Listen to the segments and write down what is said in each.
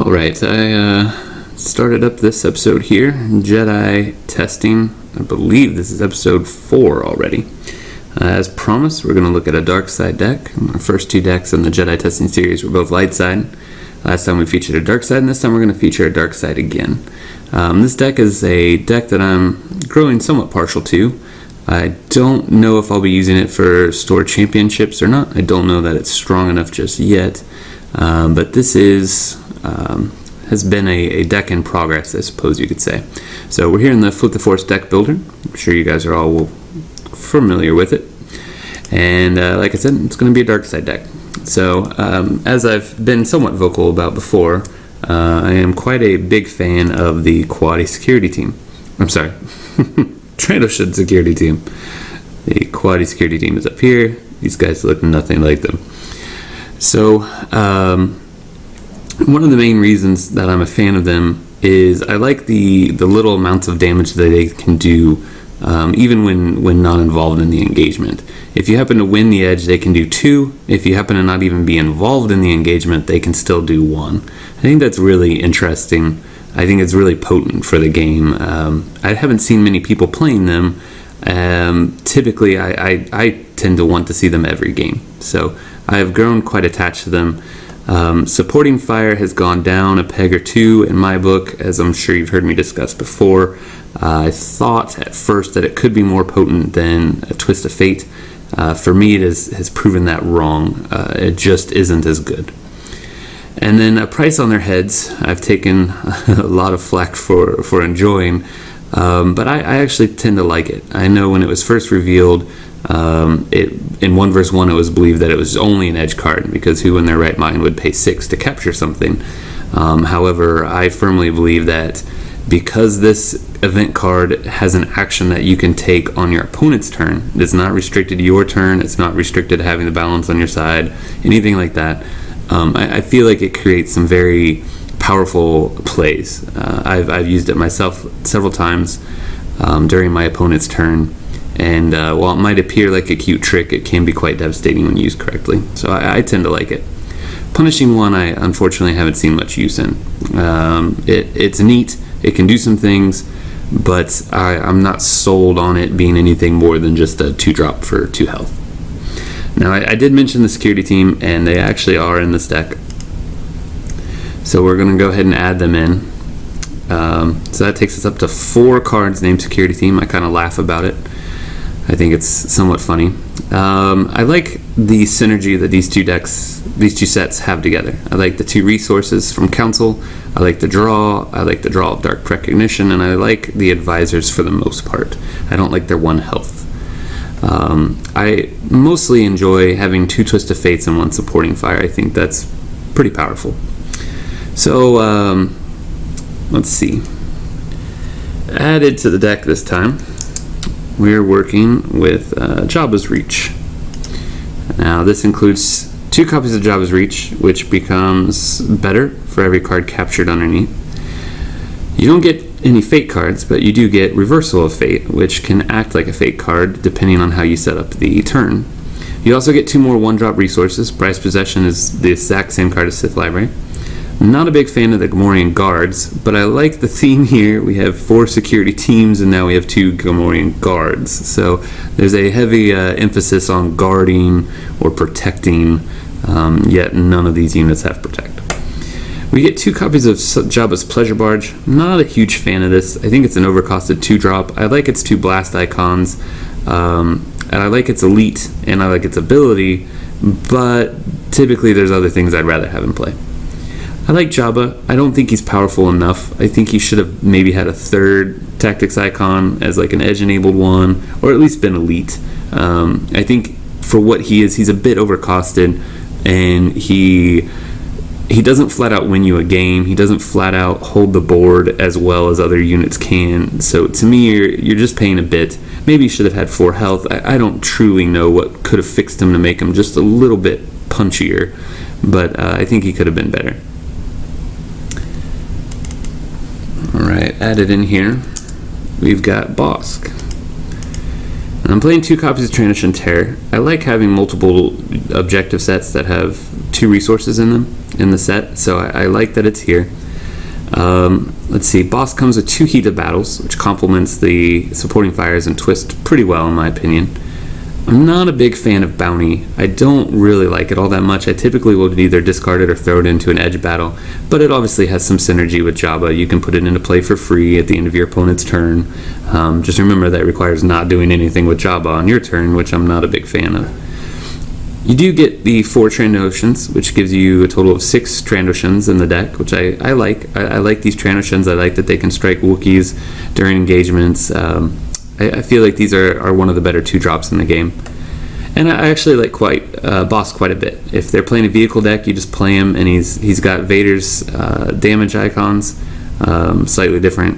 Alright, I started up this episode here, Jedi Testing. I believe this is episode 4 already. As promised, we're going to look at a dark side deck. Our first two decks in the Jedi Testing series were both light side. Last time we featured a dark side, and this time we're going to feature a dark side again. This deck is a deck that I'm growing somewhat partial to. I don't know if I'll be using it for store championships or not. I don't know that it's strong enough just yet. But this has been a deck in progress, I suppose you could say. So we're here in the Flip the Force deck builder. I'm sure you guys are all familiar with it. And like I said, it's going to be a dark side deck. So as I've been somewhat vocal about before, I am quite a big fan of the Quadi Security team. I'm sorry, Trandoshan Security team. The Quadi Security team is up here. These guys look nothing like them. So one of the main reasons that I'm a fan of them is I like the little amounts of damage that they can do, even when not involved in the engagement. If you happen to win the edge, they can do 2. If you happen to not even be involved in the engagement, they can still do 1. I think that's really interesting. I think it's really potent for the game. I haven't seen many people playing them. Typically, I tend to want to see them every game. So I have grown quite attached to them. Supporting fire has gone down a peg or 2 in my book, as I'm sure you've heard me discuss before. I thought at first that it could be more potent than a Twist of Fate. For me, it has proven that wrong. It just isn't as good. And then a price on their heads, I've taken a lot of flack for enjoying, but I actually tend to like it. I know when it was first revealed, in 1 vs 1 it was believed that it was only an edge card, because who in their right mind would pay 6 to capture something? However, I firmly believe that because this event card has an action that you can take on your opponent's turn, it's not restricted to your turn, it's not restricted to having the balance on your side, anything like that. I feel like it creates some very powerful plays. I've used it myself several times during my opponent's turn, and while it might appear like a cute trick, it can be quite devastating when used correctly. So I tend to like it. Punishing 1, I unfortunately haven't seen much use in. It's neat, it can do some things, but I'm not sold on it being anything more than just a 2-drop for 2 health. Now, I did mention the security team, and they actually are in this deck. So we're going to go ahead and add them in. So that takes us up to 4 cards named security team. I kind of laugh about it. I think it's somewhat funny. I like the synergy that these two sets have together. I like the 2 resources from Council. I like the draw. I like the draw of Dark Precognition, and I like the advisors for the most part. I don't like their 1 health. I mostly enjoy having 2 Twist of Fates and 1 supporting fire. I think that's pretty powerful. So let's see. Added to the deck this time, we're working with Jabba's Reach. Now this includes 2 copies of Jabba's Reach, which becomes better for every card captured underneath. You don't get any fate cards, but you do get Reversal of Fate, which can act like a fate card depending on how you set up the turn. You also get 2 more 1-drop resources. Prized Possession is the exact same card as Sith Library. I'm not a big fan of the Gamorrean Guards, but I like the theme here. We have 4 security teams, and now we have 2 Gamorrean Guards. So there's a heavy emphasis on guarding or protecting, yet none of these units have protect. We get 2 copies of Jabba's Pleasure Barge. I'm not a huge fan of this. I think it's an overcosted 2-drop. I like its 2 blast icons, and I like its elite, and I like its ability, but typically there's other things I'd rather have in play. I like Jabba. I don't think he's powerful enough. I think he should have maybe had a 3rd tactics icon as like an edge-enabled one, or at least been elite. I think for what he is, he's a bit overcosted, and he doesn't flat out win you a game. He doesn't flat out hold the board as well as other units can. So to me, you're just paying a bit. Maybe he should have had 4 health. I don't truly know what could have fixed him to make him just a little bit punchier, but I think he could have been better. Alright, added in here, we've got Bosk. And I'm playing 2 copies of Trandoshan Terror. I like having multiple objective sets that have 2 resources in them in the set, so I like that it's here. Let's see, boss comes with 2 heated battles, which complements the supporting fires and twist pretty well in my opinion. I'm not a big fan of bounty. I don't really like it all that much. I typically will either discard it or throw it into an edge battle, but it obviously has some synergy with Jabba. You can put it into play for free at the end of your opponent's turn. Just remember that it requires not doing anything with Jabba on your turn, which I'm not a big fan of. You do get the 4 Trandoshans, which gives you a total of 6 Trandoshans in the deck, which I like. I like these Trandoshans. I like that they can strike Wookiees during engagements. I feel like these are one of the better 2-drops in the game. And I actually like Boss quite a bit. If they're playing a vehicle deck, you just play him, and he's got Vader's damage icons, slightly different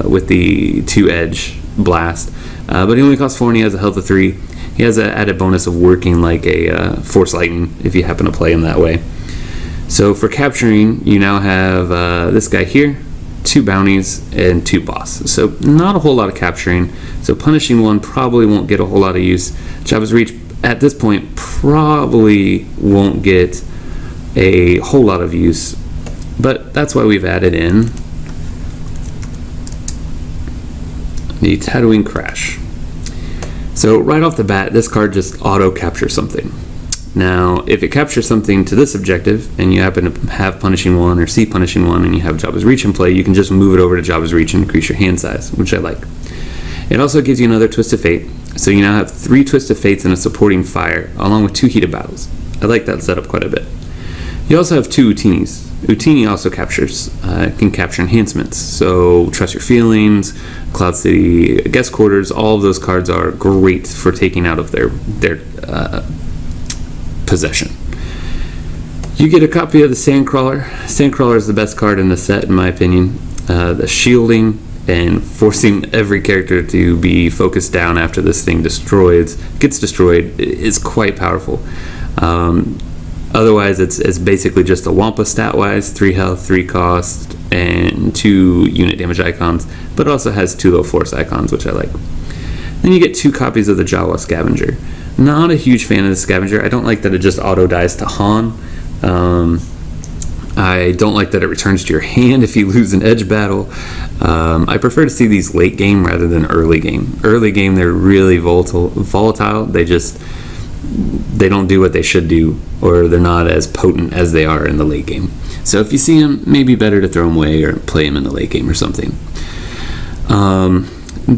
with the 2 edge blast. But he only costs 4 and he has a health of 3. He has an added bonus of working like a Force Lightning if you happen to play him that way. So for capturing, you now have this guy here, 2 bounties, and 2 boss. So not a whole lot of capturing. So punishing 1 probably won't get a whole lot of use. Jabba's Reach at this point probably won't get a whole lot of use, but that's why we've added in the Tatooine Crash. So right off the bat, this card just auto captures something. Now, if it captures something to this objective, and you happen to have Punishing 1 or see Punishing 1, and you have Jabba's Reach in play, you can just move it over to Jabba's Reach and increase your hand size, which I like. It also gives you another Twist of Fate, so you now have 3 Twist of Fates and a supporting fire, along with 2 heated battles. I like that setup quite a bit. You also have 2 Utinis. Utini also can capture enhancements, so Trust Your Feelings, Cloud City Guest Quarters, all of those cards are great for taking out of their possession. You get a copy of the Sandcrawler. Sandcrawler is the best card in the set in my opinion. The shielding and forcing every character to be focused down after this thing gets destroyed is quite powerful. Otherwise it's basically just a Wampa stat wise, 3 health, 3 cost, and 2 unit damage icons, but it also has 2 low force icons, which I like. Then you get 2 copies of the Jawa Scavenger. Not a huge fan of the Scavenger. I don't like that it just auto dies to Han. I don't like that it returns to your hand if you lose an edge battle. I prefer to see these late game rather than early game. Early game, they're really volatile. They don't do what they should do, or they're not as potent as they are in the late game. So if you see them, maybe better to throw them away or play them in the late game or something.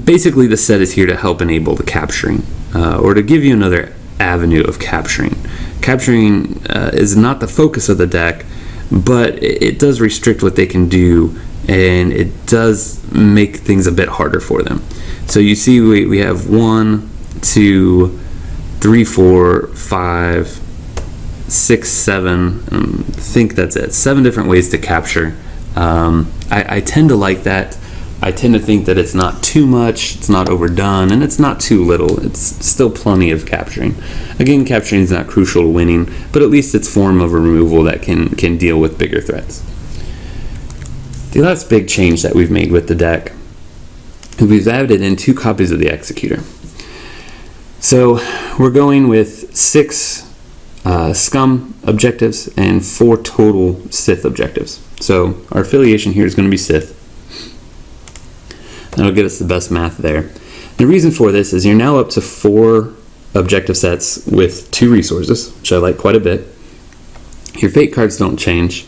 Basically, the set is here to help enable the capturing, or to give you another avenue of capturing. Capturing is not the focus of the deck, but it does restrict what they can do, and it does make things a bit harder for them. So you see we have 1, 2, 3, 4, 5, 6, 7, I think that's it. 7 different ways to capture. I tend to like that. I tend to think that it's not too much, it's not overdone, and it's not too little. It's still plenty of capturing. Again, capturing is not crucial to winning, but at least it's form of removal that can deal with bigger threats. The last big change that we've made with the deck is we've added in 2 copies of the Executor. So we're going with 6 Scum objectives and 4 total Sith objectives. So our affiliation here is going to be Sith. That'll give us the best math there. The reason for this is you're now up to 4 objective sets with 2 resources, which I like quite a bit. Your fate cards don't change,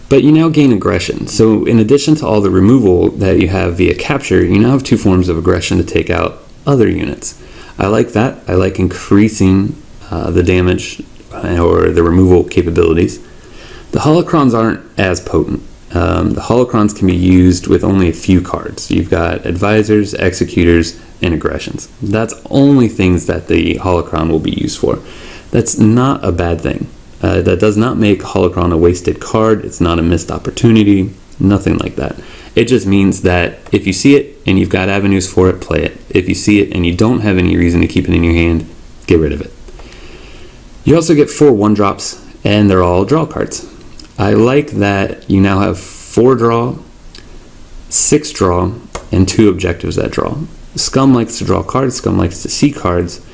but you now gain aggression. So in addition to all the removal that you have via capture, you now have 2 forms of aggression to take out other units. I like that. I like increasing the damage or the removal capabilities. The holocrons aren't as potent. The holocrons can be used with only a few cards. You've got advisors, executors, and aggressions. That's only things that the holocron will be used for. That's not a bad thing. That does not make holocron a wasted card. It's not a missed opportunity. Nothing like that. It just means that if you see it and you've got avenues for it, play it. If you see it and you don't have any reason to keep it in your hand, get rid of it. You also get 4 1-drops, and they're all draw cards. I like that you now have 4 draw, 6 draw, and 2 objectives that draw. Scum likes to draw cards, Scum likes to see cards,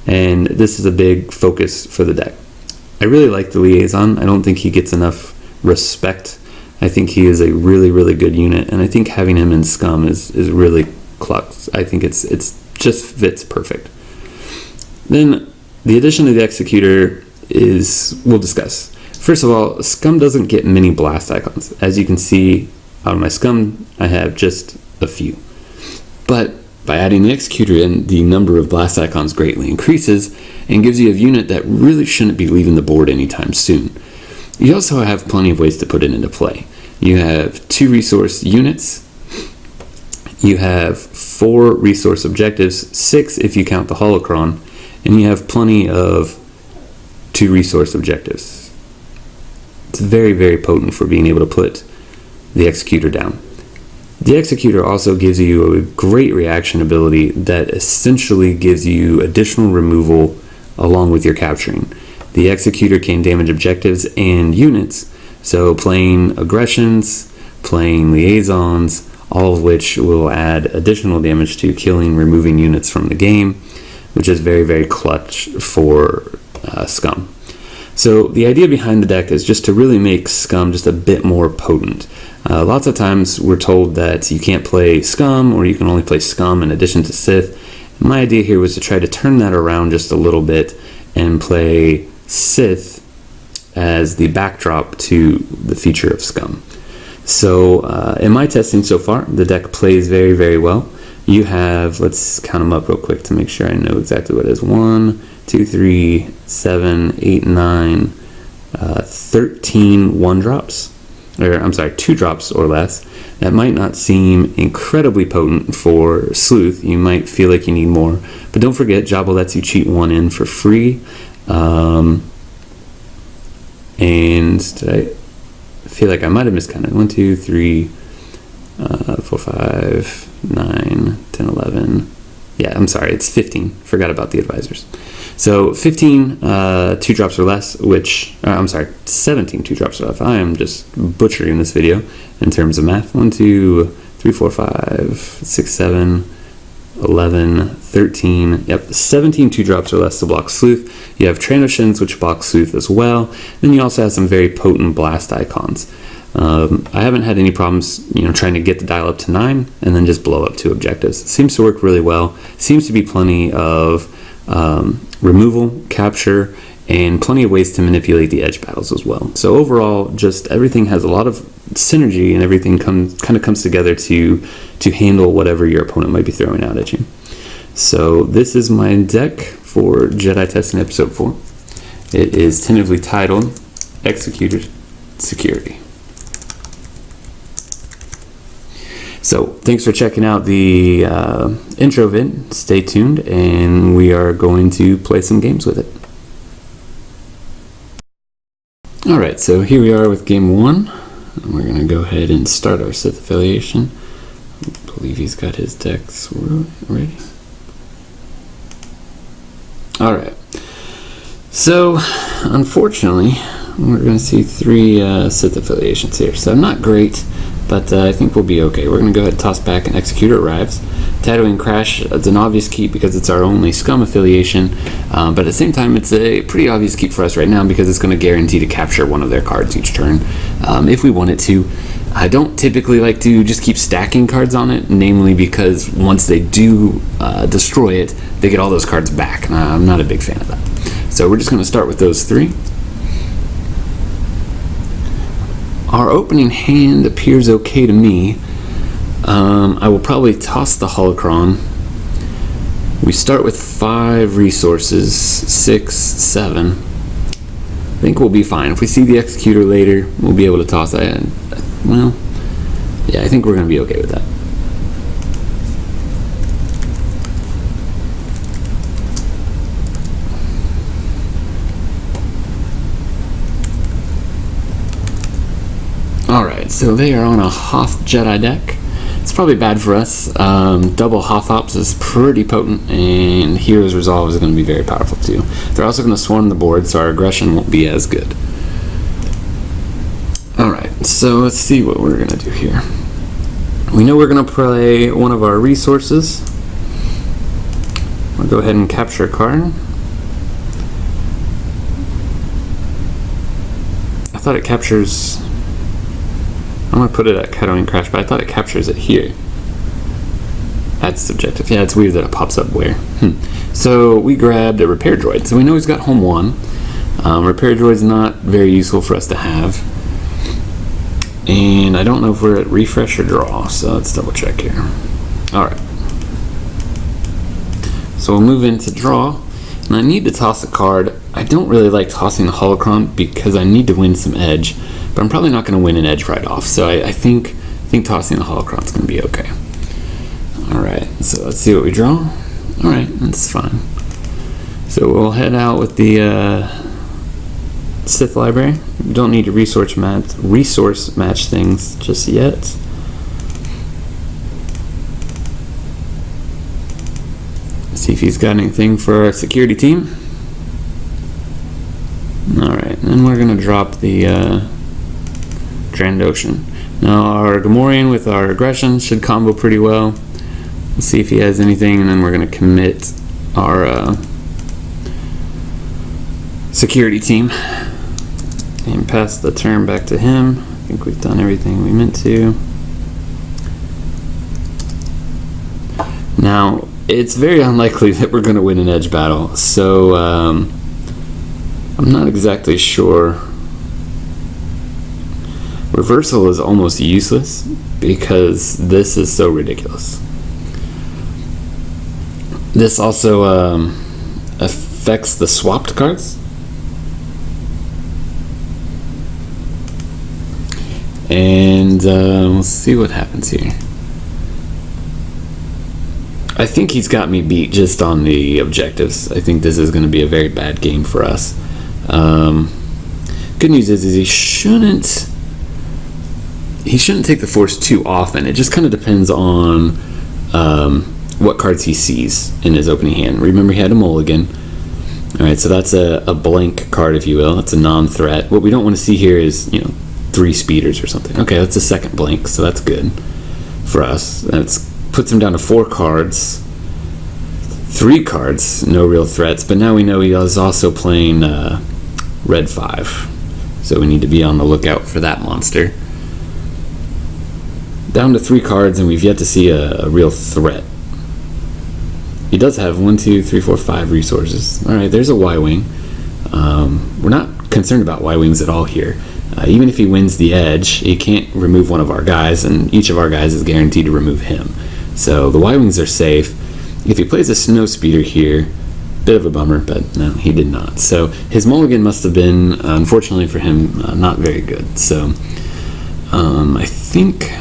and this is a big focus for the deck. I really like the Liaison. I don't think he gets enough respect. I think he is a really, really good unit, and I think having him in Scum is really clutch. I think it's just fits perfect. Then the addition of the Executor is, we'll discuss. First of all, Scum doesn't get many blast icons. As you can see on my Scum, I have just a few. But by adding the Executor in, the number of blast icons greatly increases and gives you a unit that really shouldn't be leaving the board anytime soon. You also have plenty of ways to put it into play. You have 2 resource units. You have 4 resource objectives, 6 if you count the holocron, and you have plenty of 2 resource objectives. It's very, very potent for being able to put the Executor down. The Executor also gives you a great reaction ability that essentially gives you additional removal along with your capturing. The Executor can damage objectives and units, so playing aggressions, playing liaisons, all of which will add additional damage to killing, removing units from the game, which is very, very clutch for Scum. So the idea behind the deck is just to really make Scum just a bit more potent. Lots of times we're told that you can't play Scum, or you can only play Scum in addition to Sith. My idea here was to try to turn that around just a little bit and play Sith as the backdrop to the feature of Scum. So in my testing so far, the deck plays very, very well. You have, let's count them up real quick to make sure I know exactly what it is. 1, 2, 3, 7, 8, 9, 13 1-drops. Or I'm sorry, 2-drops or less. That might not seem incredibly potent for Sleuth. You might feel like you need more. But don't forget, Jabba lets you cheat 1 in for free. And did I feel like I might have miscounted? 1, 2, 3, 4, 5, 9, 10, 11. Yeah, I'm sorry, it's 15. Forgot about the advisors. So 15 2-drops or less, which, I'm sorry, 17 2-drops or less. I am just butchering this video in terms of math. 1, 2, 3, 4, 5, 6, 7, 11, 13. Yep, 17 2-drops or less to block Sleuth. You have Tranoshins, which block Sleuth as well. Then you also have some very potent blast icons. I haven't had any problems, trying to get the dial up to 9 and then just blow up 2 objectives. It seems to work really well. Seems to be plenty of removal, capture, and plenty of ways to manipulate the edge battles as well. So overall, just everything has a lot of synergy, and everything kind of comes together to handle whatever your opponent might be throwing out at you. So this is my deck for Jedi Testing Episode 4. It is tentatively titled Executor Security. So thanks for checking out the intro vid. Stay tuned, and we are going to play some games with it. Alright, so here we are with game 1. And we're going to go ahead and start our Sith affiliation. I believe he's got his decks ready. Alright, so unfortunately we're going to see 3 Sith affiliations here. So not great, but I think we'll be okay. We're going to go ahead and toss back an Executor arrives. Tatooine Crash, it's an obvious keep because it's our only Scum affiliation, but at the same time it's a pretty obvious keep for us right now because it's going to guarantee to capture one of their cards each turn if we wanted to. I don't typically like to just keep stacking cards on it, namely because once they do destroy it, they get all those cards back, and I'm not a big fan of that. So we're just going to start with those 3. Our opening hand appears okay to me. I will probably toss the holocron. We start with 5 resources, 6, 7. I think we'll be fine. If we see the Executor later, we'll be able to toss that in. Well, yeah, I think we're going to be okay with that. Alright, so they are on a Hoth Jedi deck. It's probably bad for us. Double Hoth Ops is pretty potent, and Hero's Resolve is going to be very powerful too. They're also going to swarm the board, so our aggression won't be as good. Alright, so let's see what we're going to do here. We know we're going to play one of our resources. We'll go ahead and capture a card. thought it captures... I'm going to put it at cuttling crash, but I thought it captures it here. That's subjective. Yeah, it's weird that it pops up where. So we grabbed a repair droid. So we know he's got home 1. Repair droid's not very useful for us to have. And I don't know if we're at refresh or draw, so let's double check here. Alright. So we'll move into draw. And I need to toss a card. I don't really like tossing the holocron because I need to win some edge. But I'm probably not going to win an edge right off. So I think tossing the holocron is going to be okay. Alright, so let's see what we draw. Alright, that's fine. So we'll head out with the Sith library. We don't need to resource match things just yet. See if he's got anything for our security team. Alright, then we're going to drop the Trandoshan. Now our Gamorrean with our aggression should combo pretty well. Let's see if he has anything, and then we're going to commit our security team and pass the turn back to him. I think we've done everything we meant to. Now, it's very unlikely that we're going to win an edge battle, so I'm not exactly sure. Reversal is almost useless because this is so ridiculous. This also affects the swapped cards. And we'll see what happens here. I think he's got me beat just on the objectives. I think this is going to be a very bad game for us. Good news is he shouldn't take the Force too often. It just kind of depends on what cards he sees in his opening hand. Remember, he had a mulligan. Alright, so that's a blank card, if you will. That's a non-threat. What we don't want to see here is, 3 speeders or something. Okay, that's a second blank, so that's good for us. That puts him down to 4 cards. 3 cards, no real threats, but now we know he is also playing red 5. So we need to be on the lookout for that monster. Down to 3 cards, and we've yet to see a real threat. He does have 1, 2, 3, 4, 5 resources. Alright, there's a Y-Wing. We're not concerned about Y-Wings at all here. Even if he wins the edge, he can't remove one of our guys, and each of our guys is guaranteed to remove him. So the Y-Wings are safe. If he plays a snow speeder here, bit of a bummer, but no, he did not. So his mulligan must have been, unfortunately for him, not very good. So I think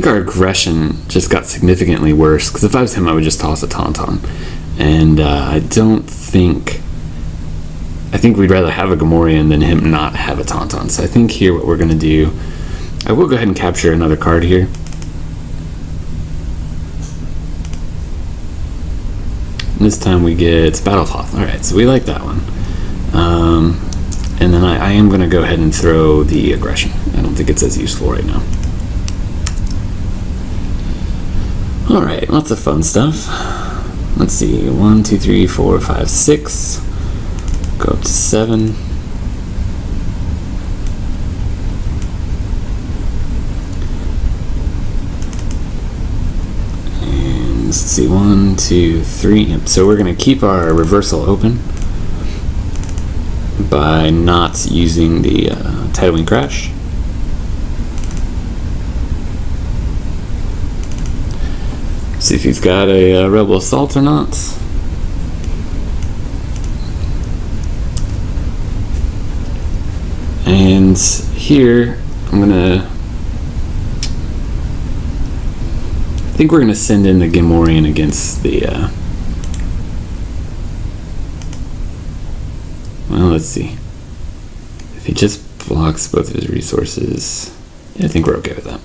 our aggression just got significantly worse, because if I was him, I would just toss a Tauntaun. And I think we'd rather have a Gamorrean than him not have a Tauntaun. So I think here what we're going to do, I will go ahead and capture another card here. And this time we get Battle Hoth. Alright, so we like that one. And then I am going to go ahead and throw the aggression. I don't think it's as useful right now. Alright, lots of fun stuff. Let's see, 1, 2, 3, 4, 5, 6. Go up to 7. And let's see, 1, 2, 3. Yep. So we're going to keep our reversal open by not using the Tidal Crash. See if he's got a Rebel Assault or not. And here I'm gonna, I think we're gonna send in the Gamorrean against the well, let's see. If he just blocks both of his resources, yeah, I think we're okay with that.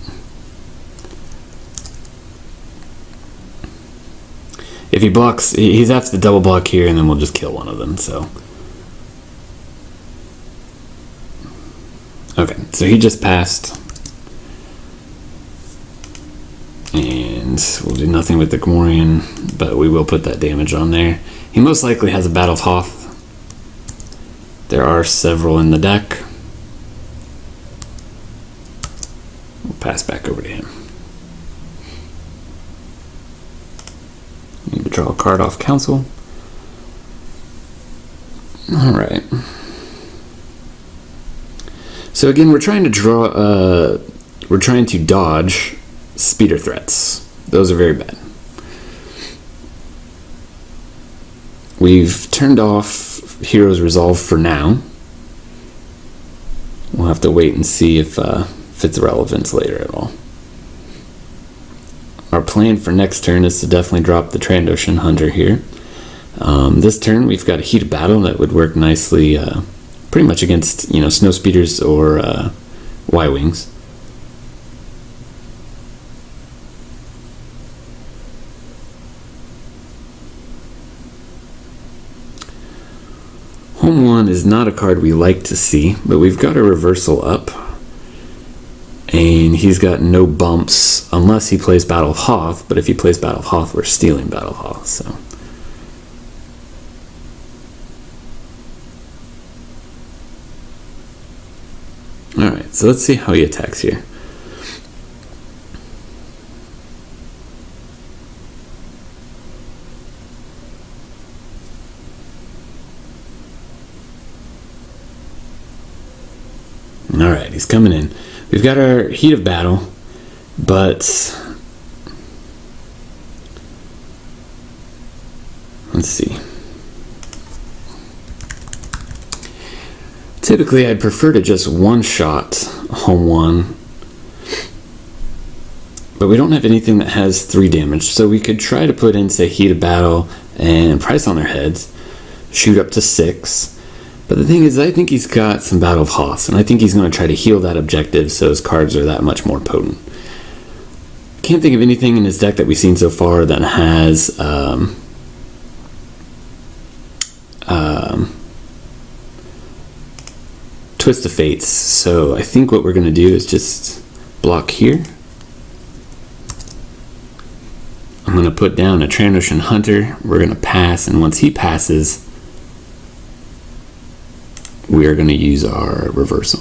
If he blocks, he's have to double block here, and then we'll just kill one of them, so. Okay, so he just passed. And we'll do nothing with the Gamorrean, but we will put that damage on there. He most likely has a Battle of Hoth There are several in the deck. We'll pass back over to him. Need to draw a card off council. All right. So again, we're trying to dodge speeder threats. Those are very bad. We've turned off Hero's Resolve for now. We'll have to wait and see if it's relevant later at all. Our plan for next turn is to definitely drop the Trandoshan Hunter here. This turn we've got a Heat of Battle that would work nicely pretty much against, snow speeders or Y-Wings. Home 1 is not a card we like to see, but we've got a reversal up. And he's got no bumps unless he plays Battle of Hoth, but if he plays Battle of Hoth, we're stealing Battle of Hoth, so. Alright, so let's see how he attacks here. Alright, he's coming in. We've got our Heat of Battle, but let's see. Typically, I'd prefer to just one-shot Home 1, but we don't have anything that has 3 damage, so we could try to put in, say, Heat of Battle and Price on their heads, shoot up to 6. But the thing is, I think he's got some Battle of Hoth, and I think he's going to try to heal that objective so his cards are that much more potent. Can't think of anything in his deck that we've seen so far that has Twist of Fates, so I think what we're going to do is just block here. I'm going to put down a Trandoshan Hunter. We're going to pass, and once he passes, we are going to use our reversal.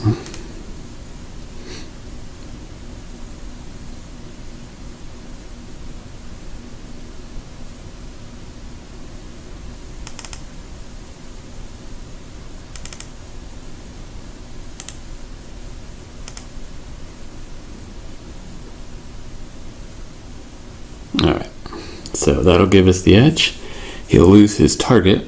Alright, so that'll give us the edge. He'll lose his target.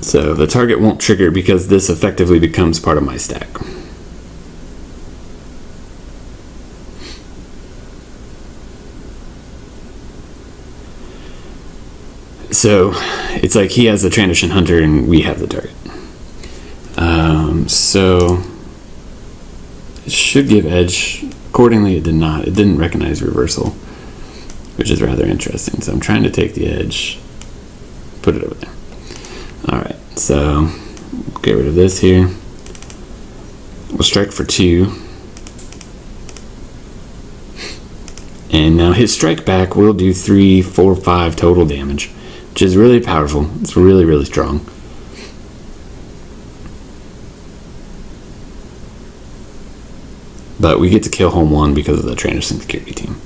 So the target won't trigger because this effectively becomes part of my stack. So it's like he has the Trandoshan Hunter and we have the target. So it should give edge. Accordingly, it did not. It didn't recognize reversal, which is rather interesting. So I'm trying to take the edge, put it over there. Alright, so get rid of this here. We'll strike for 2. And now his strike back will do 3, 4, 5 total damage, which is really powerful. It's really, really strong. But we get to kill Home 1 because of the Executor Security team.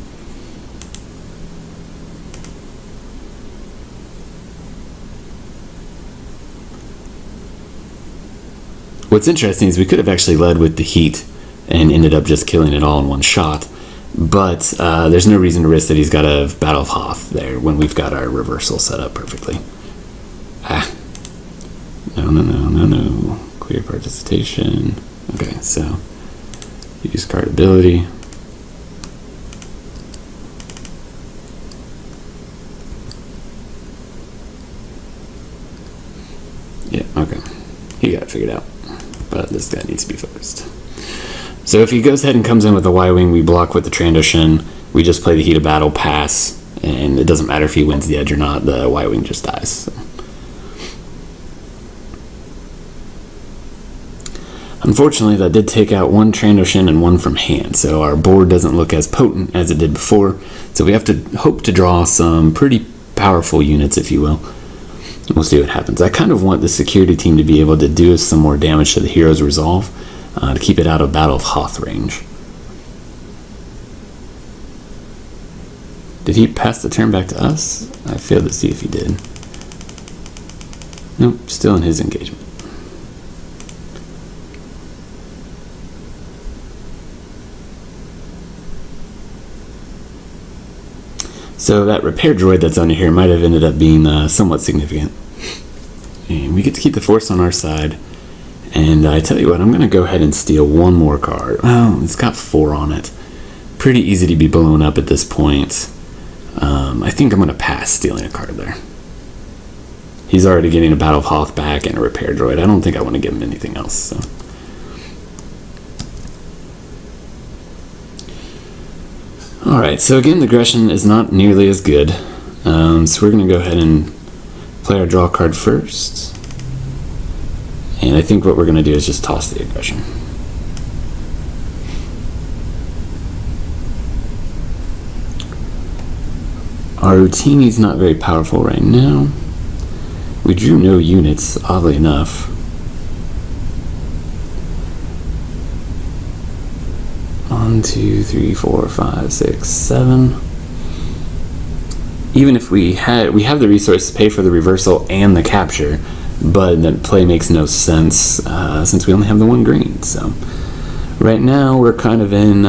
What's interesting is we could have actually led with the Heat and ended up just killing it all in one shot, but there's no reason to risk that he's got a Battle of Hoth there when we've got our reversal set up perfectly. No. Clear participation. Okay, so use card ability. Yeah, okay. He got it figured out. But this guy needs to be focused. So if he goes ahead and comes in with a Y-Wing, we block with the Trandoshan. We just play the Heat of Battle, pass, and it doesn't matter if he wins the edge or not. The Y-Wing just dies. So. Unfortunately, that did take out one Trandoshan and one from hand, so our board doesn't look as potent as it did before, so we have to hope to draw some pretty powerful units, if you will. We'll see what happens. I kind of want the security team to be able to do some more damage to the hero's resolve to keep it out of Battle of Hoth range. Did he pass the turn back to us? I failed to see if he did. Nope, still in his engagement. So that repair droid that's on here might have ended up being somewhat significant. And we get to keep the force on our side. And I tell you what, I'm going to go ahead and steal one more card. Oh, it's got 4 on it. Pretty easy to be blown up at this point. I think I'm going to pass stealing a card there. He's already getting a Battle of Hoth back and a repair droid. I don't think I want to give him anything else. So. Alright, so again, the aggression is not nearly as good. So we're going to go ahead and play our draw card first. And I think what we're going to do is just toss the aggression. Our Routini's not very powerful right now. We drew no units, oddly enough. One, two, three, 4, 5, 6, 7. Even if we have the resource to pay for the reversal and the capture, but the play makes no sense since we only have the 1 green. So right now we're kind of in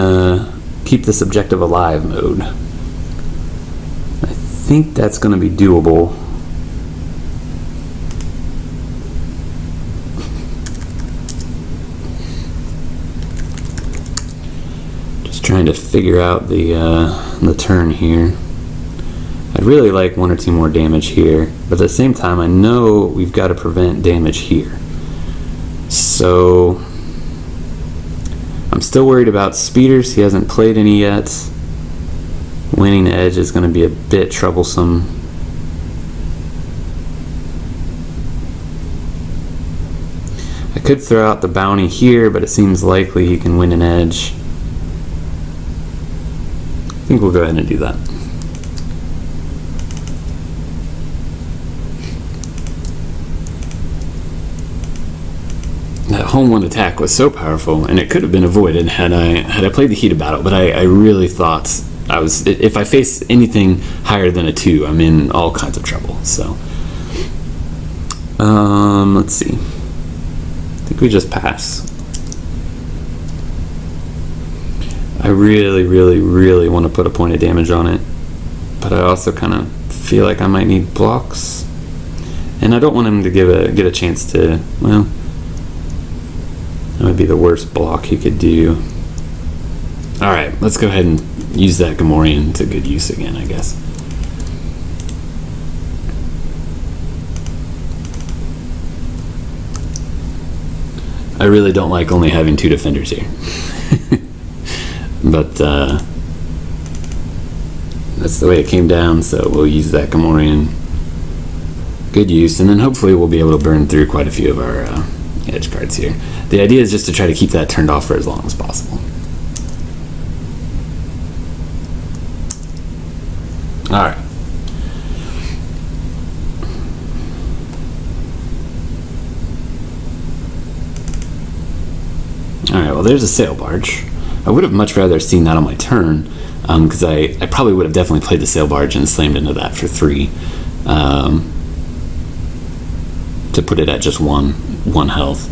keep this objective alive mode. I think that's going to be doable. Trying to figure out the turn here. I'd really like 1 or 2 more damage here, but at the same time I know we've got to prevent damage here. So I'm still worried about speeders. He hasn't played any yet. Winning edge is going to be a bit troublesome. I could throw out the bounty here, but it seems likely he can win an edge. I think we'll go ahead and do that. That home 1 attack was so powerful, and it could have been avoided had I played the heat of battle. But I really thought if I face anything higher than a 2, I'm in all kinds of trouble. So let's see. I think we just pass. I really want to put a point of damage on it, but I also kind of feel like I might need blocks, and I don't want him to get a chance to. Well, that would be the worst block he could do. All right, let's go ahead and use that Gamorrean to good use again, I guess. I really don't like only having 2 defenders here. But that's the way it came down, so we'll use that Gamorrean. Good use, and then hopefully we'll be able to burn through quite a few of our edge cards here. The idea is just to try to keep that turned off for as long as possible. Alright. Alright, well there's a sail barge. I would have much rather seen that on my turn, because I probably would have definitely played the sail barge and slammed into that for 3, to put it at just one health.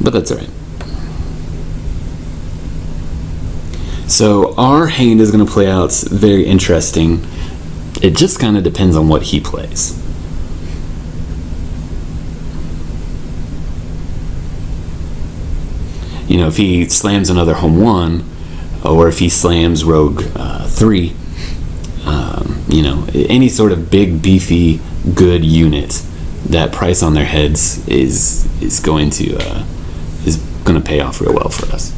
But that's alright. So our hand is going to play out very interesting. It just kind of depends on what he plays. You know, if he slams another home 1, or if he slams rogue 3, you know, any sort of big, beefy, good unit, that price on their heads is going to pay off real well for us.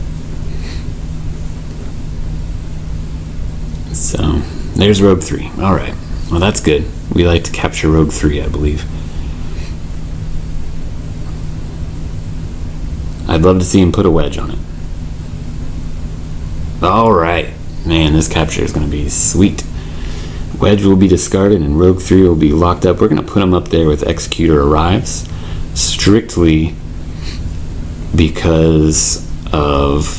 So there's rogue 3. All right, well that's good. We like to capture rogue 3, I believe. I'd love to see him put a wedge on it. Alright. Man, this capture is going to be sweet. Wedge will be discarded and Rogue 3 will be locked up. We're going to put him up there with Executor Arrives, strictly because of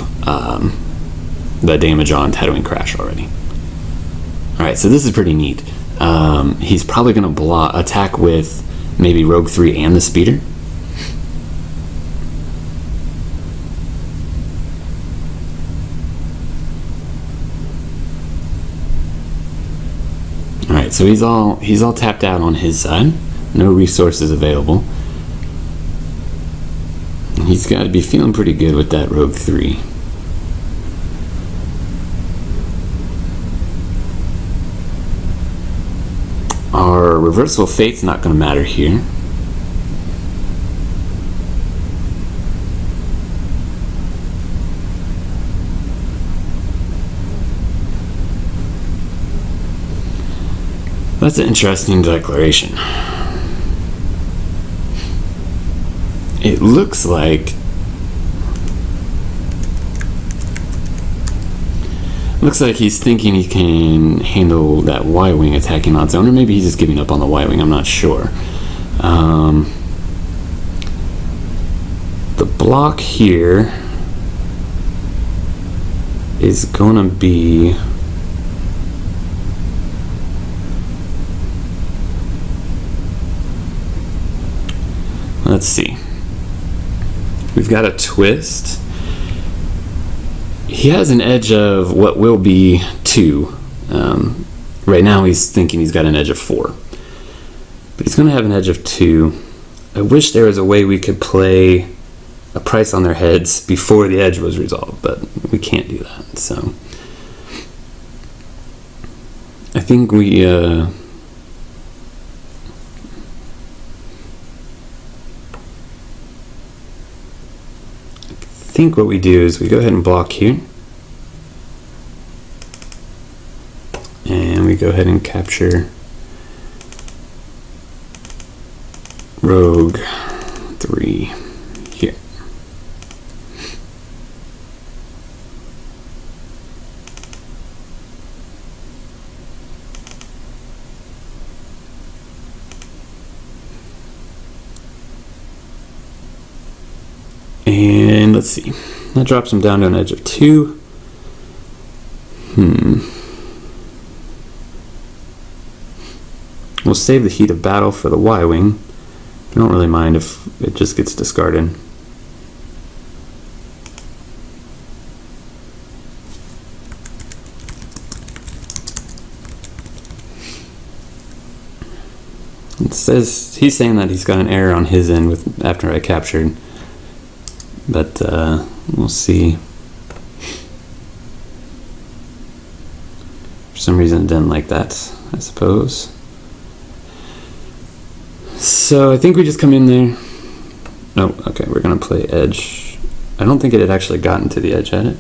the damage on Tatooine Crash already. Alright, so this is pretty neat. He's probably going to attack with maybe Rogue 3 and the Speeder. Alright, so he's all tapped out on his side. No resources available. He's got to be feeling pretty good with that Rogue 3. Our Reversible Fate's not going to matter here. That's an interesting declaration. It looks like he's thinking he can handle that Y-Wing attacking on its own, or maybe he's just giving up on the Y-Wing, I'm not sure. The block here is gonna be let's see. We've got a twist. He has an edge of what will be 2. Right now he's thinking he's got an edge of 4. But he's going to have an edge of 2. I wish there was a way we could play a price on their heads before the edge was resolved, but we can't do that. So I think we what we do is we go ahead and block here, and we go ahead and capture Rogue 3 here. And let's see, that drops him down to an edge of 2. We'll save the heat of battle for the Y-Wing. I don't really mind if it just gets discarded. It says he's saying that he's got an error on his end with after I captured. But we'll see. For some reason it didn't like that, I suppose. So I think we just come in there. Oh, okay, we're gonna play edge. I don't think it had actually gotten to the edge, had it?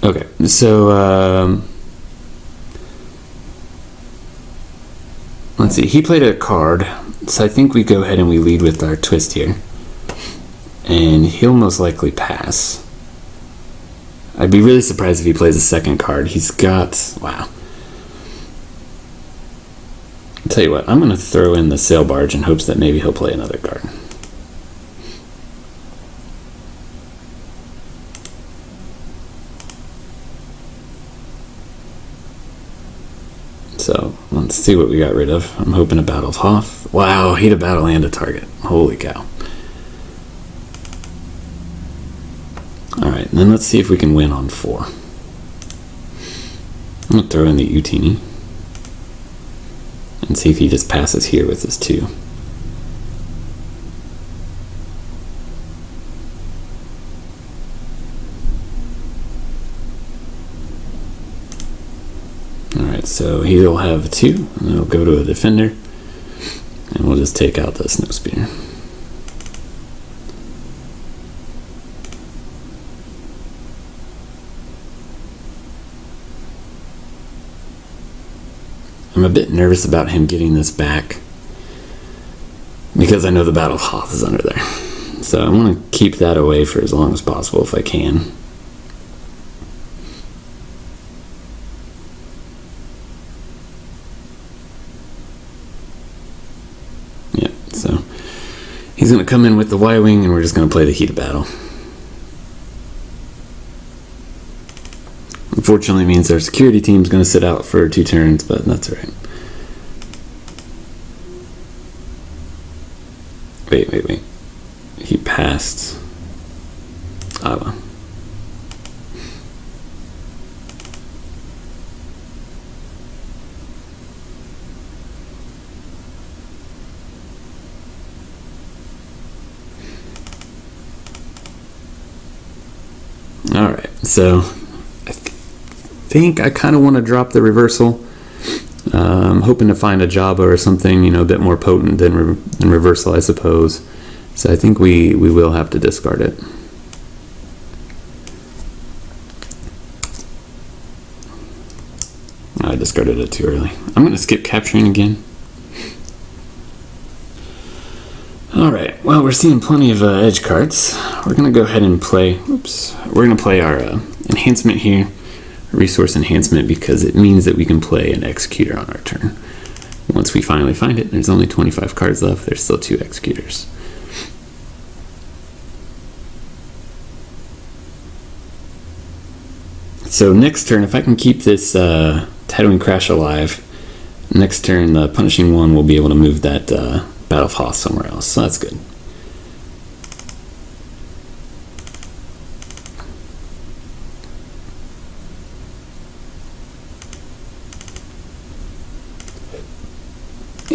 Okay, so let's see, he played a card, so I think we go ahead and we lead with our twist here, and he'll most likely pass. I'd be really surprised if he plays a second card. He's got, wow. I'll tell you what, I'm going to throw in the sail barge in hopes that maybe he'll play another card. So let's see what we got rid of. I'm hoping a Battle of Hoth. Wow, heat of battle and a target. Holy cow. Alright, then let's see if we can win on 4. I'm going to throw in the Utini and see if he just passes here with his 2. Alright, so he'll have 2, and then it'll go to a defender, and we'll just take out the snowspeeder. I'm a bit nervous about him getting this back because I know the Battle of Hoth is under there. So I want to keep that away for as long as possible if I can. Yeah, so he's going to come in with the Y-Wing and we're just going to play the heat of battle. Unfortunately, it means our security team's going to sit out for 2 turns, but that's alright. Wait. He passed. Ah, well. Alright, so I think I kind of want to drop the reversal. I'm hoping to find a Jabba or something, you know, a bit more potent than reversal, I suppose. So I think we will have to discard it. I discarded it too early. I'm going to skip capturing again. Alright, well, we're seeing plenty of edge cards. We're going to go ahead and play, we're going to play our enhancement here, resource enhancement, because it means that we can play an Executor on our turn. Once we finally find it, there's only 25 cards left, there's still 2 Executors. So next turn, if I can keep this Tatooine Crash alive, next turn the Punishing One will be able to move that Battle of Hoth somewhere else, so that's good.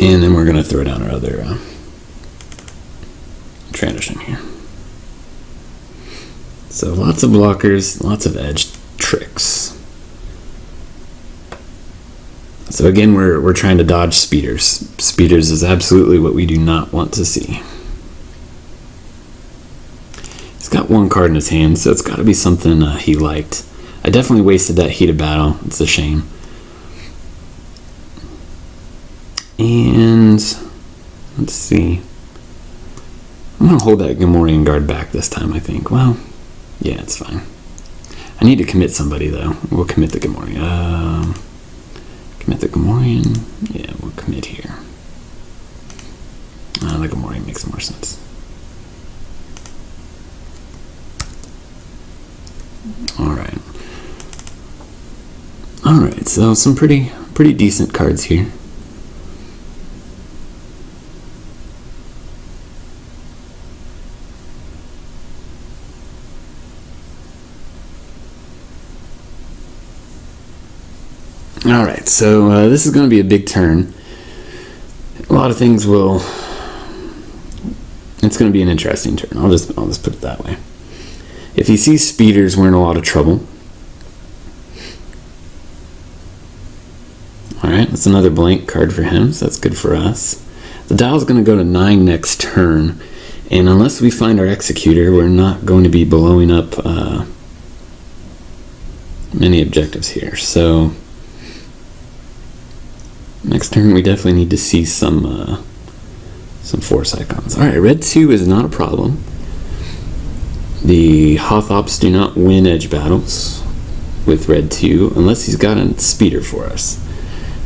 And then we're going to throw down our other transition here. So lots of blockers, lots of edge tricks. So again, we're trying to dodge speeders. Speeders is absolutely what we do not want to see. He's got 1 card in his hand, so it's got to be something he liked. I definitely wasted that heat of battle. It's a shame. And let's see. I'm going to hold that Gamorrean guard back this time, I think. Well, yeah, it's fine. I need to commit somebody, though. We'll commit the Gamorrean. Commit the Gamorrean. Yeah, we'll commit here. The Gamorrean makes more sense. Alright. Alright, so some pretty decent cards here. Alright, so this is going to be a big turn. A lot of things will... It's going to be an interesting turn. I'll just put it that way. If he sees speeders, we're in a lot of trouble. Alright, that's another blank card for him, so that's good for us. The dial's going to go to 9 next turn, and unless we find our Executor, we're not going to be blowing up many objectives here. So next turn we definitely need to see some force icons. Alright, red 2 is not a problem. The Hoth Ops do not win edge battles with red 2 unless he's got a speeder for us.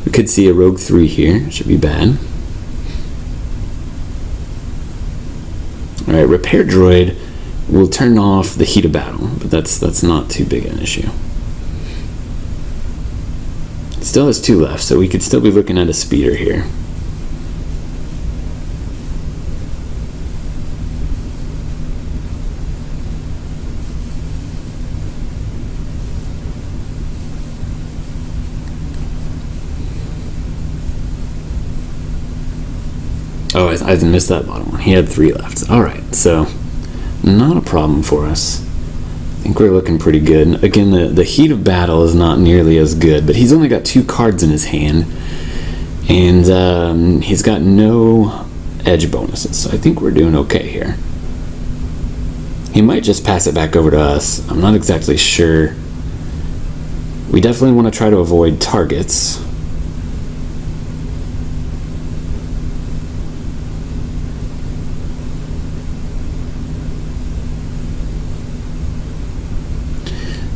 We could see a rogue 3 here, it should be bad. Alright, repair droid will turn off the heat of battle, but that's not too big an issue. Still has 2 left, so we could still be looking at a speeder here. Oh, I missed that bottom one. He had 3 left. Alright, so not a problem for us. I think we're looking pretty good. Again, the heat of battle is not nearly as good, but he's only got 2 cards in his hand, and he's got no edge bonuses, so I think we're doing okay here. He might just pass it back over to us. I'm not exactly sure. We definitely want to try to avoid targets.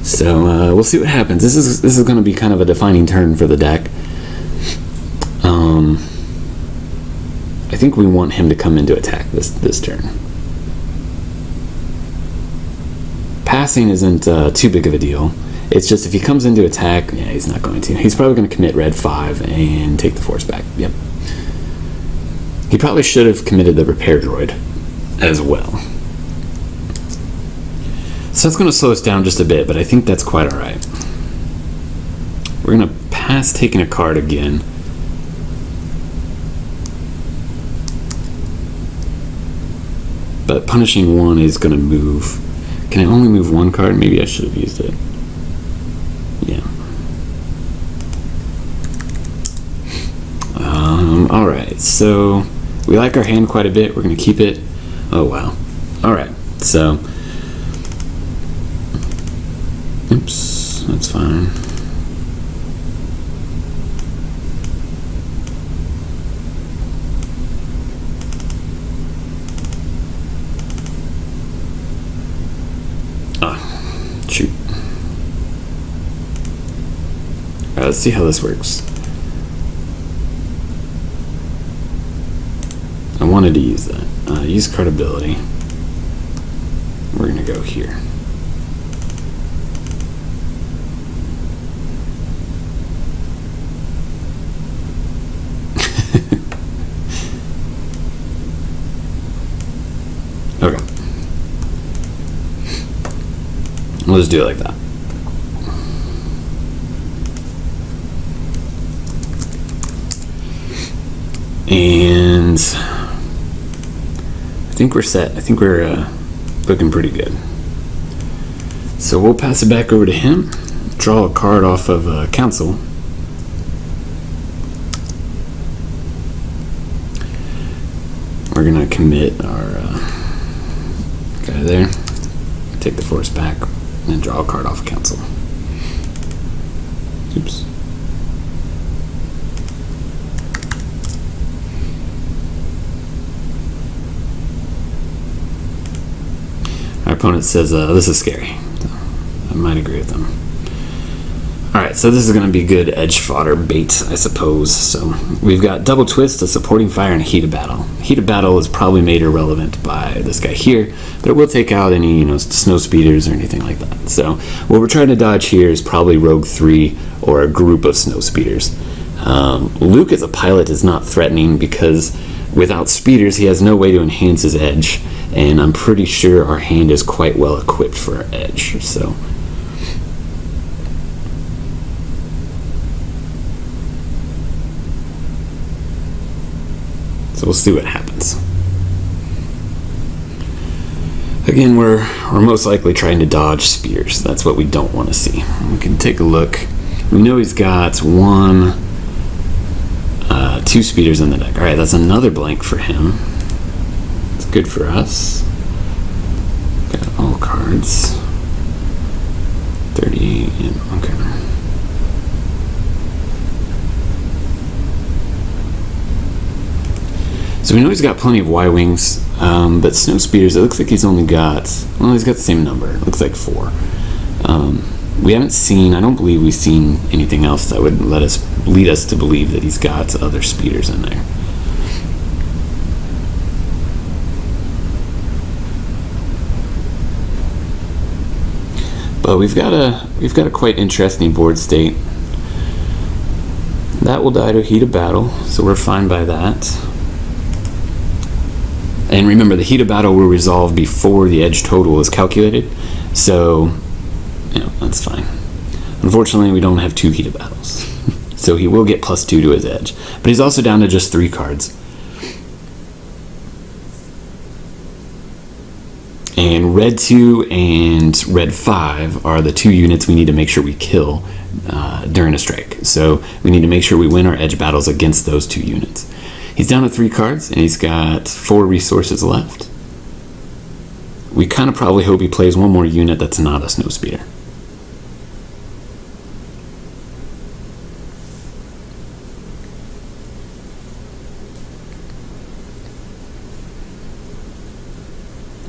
So we'll see what happens. This is going to be kind of a defining turn for the deck. I think we want him to come into attack this turn. Passing isn't too big of a deal. It's just if he comes into attack, yeah, he's not going to. He's probably going to commit red 5 and take the force back. Yep. He probably should have committed the repair droid as well. So that's going to slow us down just a bit, but I think that's quite alright. We're going to pass taking a card again. But punishing 1 is going to move. Can I only move 1 card? Maybe I should have used it. Yeah. Alright, so we like our hand quite a bit. We're going to keep it. Oh, wow. Alright, so. Oops, that's fine. Shoot. Alright, let's see how this works. I wanted to use that. Use credibility. We're going to go here. Okay. We'll just do it like that. And I think we're set. I think we're looking pretty good. So we'll pass it back over to him. Draw a card off of council. We're gonna commit our guy there. Take the force back. And draw a card off of council. Oops. Our opponent says this is scary. So I might agree with them. Alright, so this is going to be good edge fodder bait, I suppose. So we've got double twist, a supporting fire, and a heat of battle. Heat of battle is probably made irrelevant by this guy here, but it will take out any snow speeders or anything like that. So what we're trying to dodge here is probably Rogue 3 or a group of snow speeders. Luke as a pilot is not threatening because without speeders he has no way to enhance his edge, and I'm pretty sure our hand is quite well equipped for our edge. So we'll see what happens. Again, we're most likely trying to dodge spears. That's what we don't want to see. We can take a look. We know he's got 2 speeders in the deck. Alright, that's another blank for him. It's good for us. Got all cards. 30 and okay. So we know he's got plenty of Y-Wings, but Snow Speeders, it looks like he's only got, well, he's got the same number. It looks like 4. We haven't seen, I don't believe we've seen anything else that would lead us to believe that he's got other speeders in there. But we've got a quite interesting board state. That will die to a heat of battle, so we're fine by that. And remember, the heat of battle will resolve before the edge total is calculated, so that's fine. Unfortunately, we don't have 2 heat of battles, so he will get +2 to his edge. But he's also down to just 3 cards. And red 2 and red 5 are the 2 units we need to make sure we kill during a strike. So we need to make sure we win our edge battles against those 2 units. He's down to 3 cards, and he's got 4 resources left. We kind of probably hope he plays one more unit that's not a snowspeeder.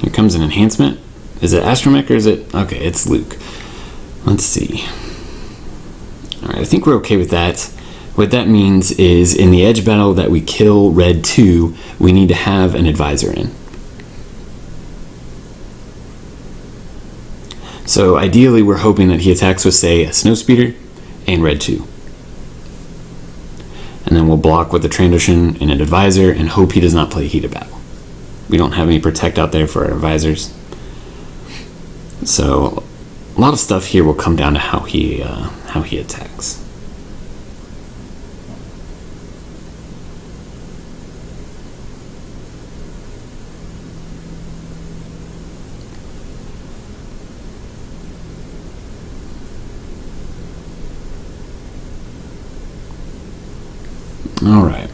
Here comes an enhancement. Is it Astromech or is it... Okay, it's Luke. Let's see. Alright, I think we're okay with that. What that means is in the edge battle that we kill red 2, we need to have an advisor in. So ideally we're hoping that he attacks with, say, a snowspeeder and red 2. And then we'll block with the Trandoshan and an advisor and hope he does not play heat of battle. We don't have any protect out there for our advisors. So a lot of stuff here will come down to how he attacks. All right.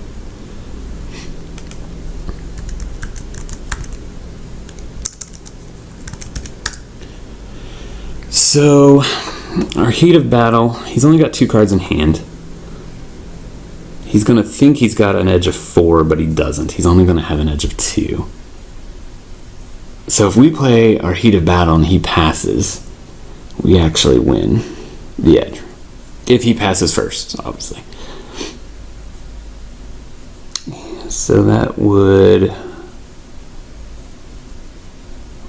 So, our heat of battle, he's only got 2 cards in hand. He's going to think he's got an edge of 4, but he doesn't. He's only going to have an edge of 2. So if we play our heat of battle and he passes, we actually win the edge. If he passes first, obviously. So that would...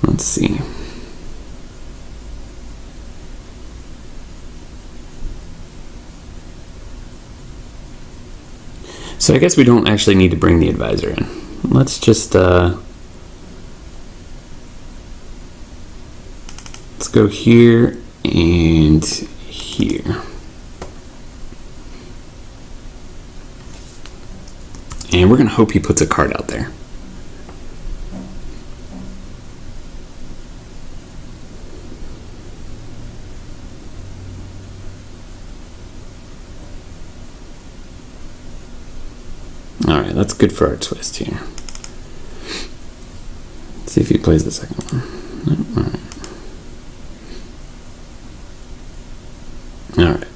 Let's see. So I guess we don't actually need to bring the advisor in. Let's just let's go here and here. And we're going to hope he puts a card out there. Alright, that's good for our twist here. Let's see if he plays the second one. Alright.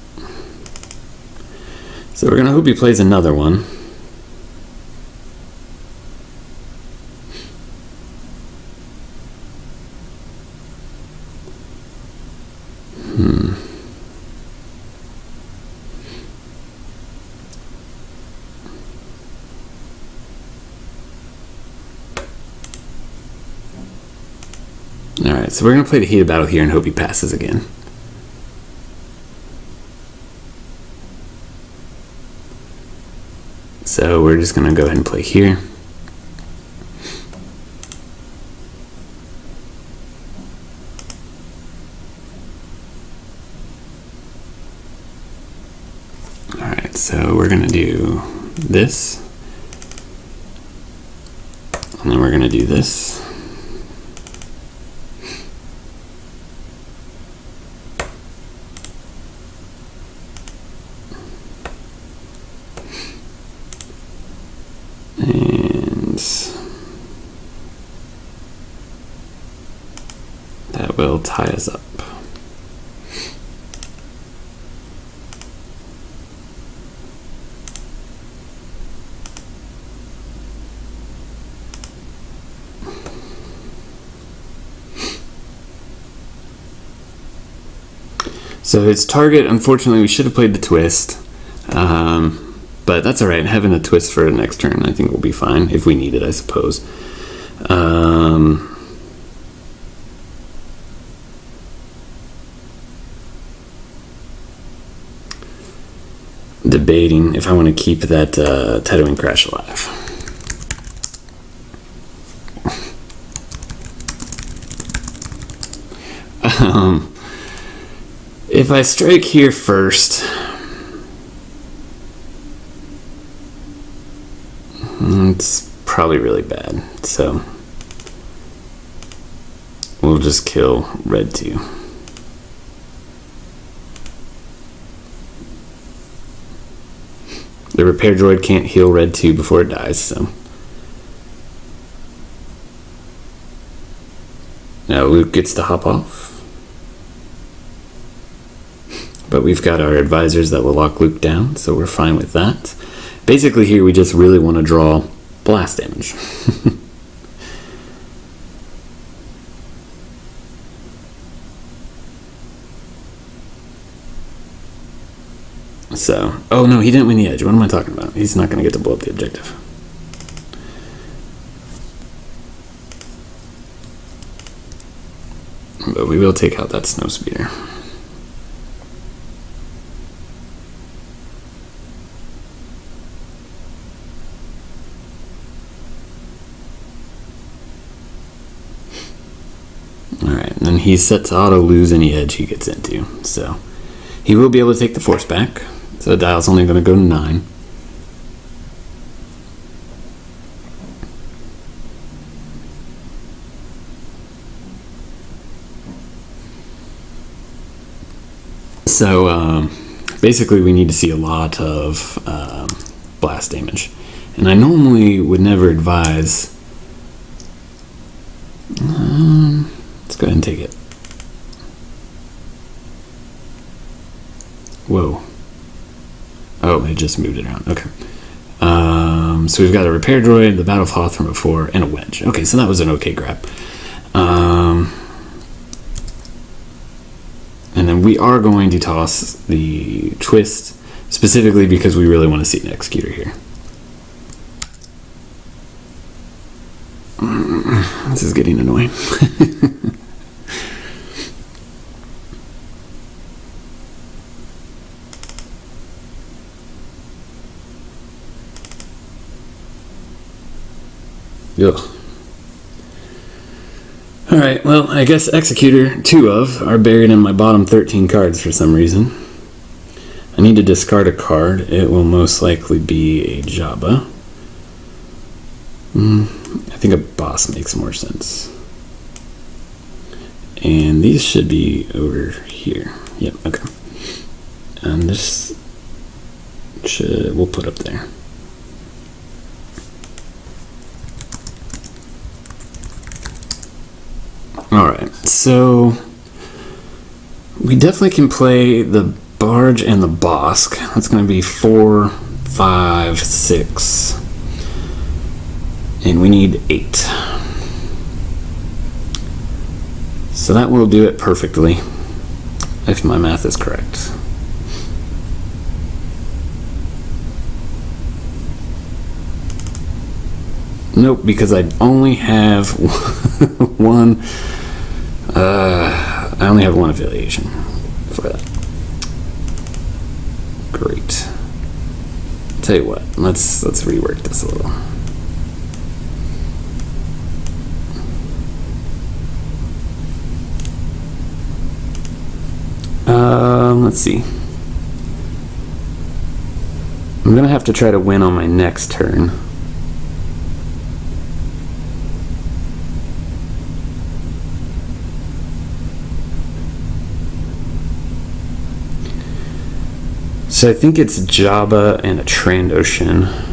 So we're going to hope he plays another one. Alright, so we're going to play the heat of battle here and hope he passes again. So we're just going to go ahead and play here. Alright, so we're going to do this. And then we're going to do this. And that will tie us up. So his target, unfortunately, we should have played the twist. But that's alright, having a twist for the next turn I think will be fine, if we need it, I suppose. Debating if I want to keep that Tatooine Crash alive. If I strike here first... It's probably really bad, so we'll just kill red 2. The repair droid can't heal red 2 before it dies, so. Now Luke gets to hop off. But we've got our advisors that will lock Luke down, so we're fine with that. Basically here we just really want to draw blast damage. So, oh no, he didn't win the edge. What am I talking about? He's not going to get to blow up the objective. But we will take out that snowspeeder. Alright, and then he's set to auto lose any edge he gets into. So, he will be able to take the force back. So the dial's only going to go to 9. So basically we need to see a lot of blast damage. And I normally would never advise... let's go ahead and take it. Whoa. Oh, it just moved it around. Okay. So we've got a repair droid, the Battle of Hoth from before, and a wedge. Okay, so that was an okay grab. And then we are going to toss the twist, specifically because we really want to see an executor here. This is getting annoying. Ugh. Alright, well, I guess Executor 2 of are buried in my bottom 13 cards for some reason. I need to discard a card. It will most likely be a Jabba. I think a boss makes more sense. And these should be over here. Yep, okay. And this we'll put up there. Alright, so we definitely can play the barge and the Bosk. That's going to be 4, 5, 6. And we need 8. So that will do it perfectly, if my math is correct. Nope, because I only have one. I only have one affiliation for that. Great. Tell you what, let's rework this a little. Let's see. I'm gonna have to try to win on my next turn. So I think it's Jabba and a Trandoshan.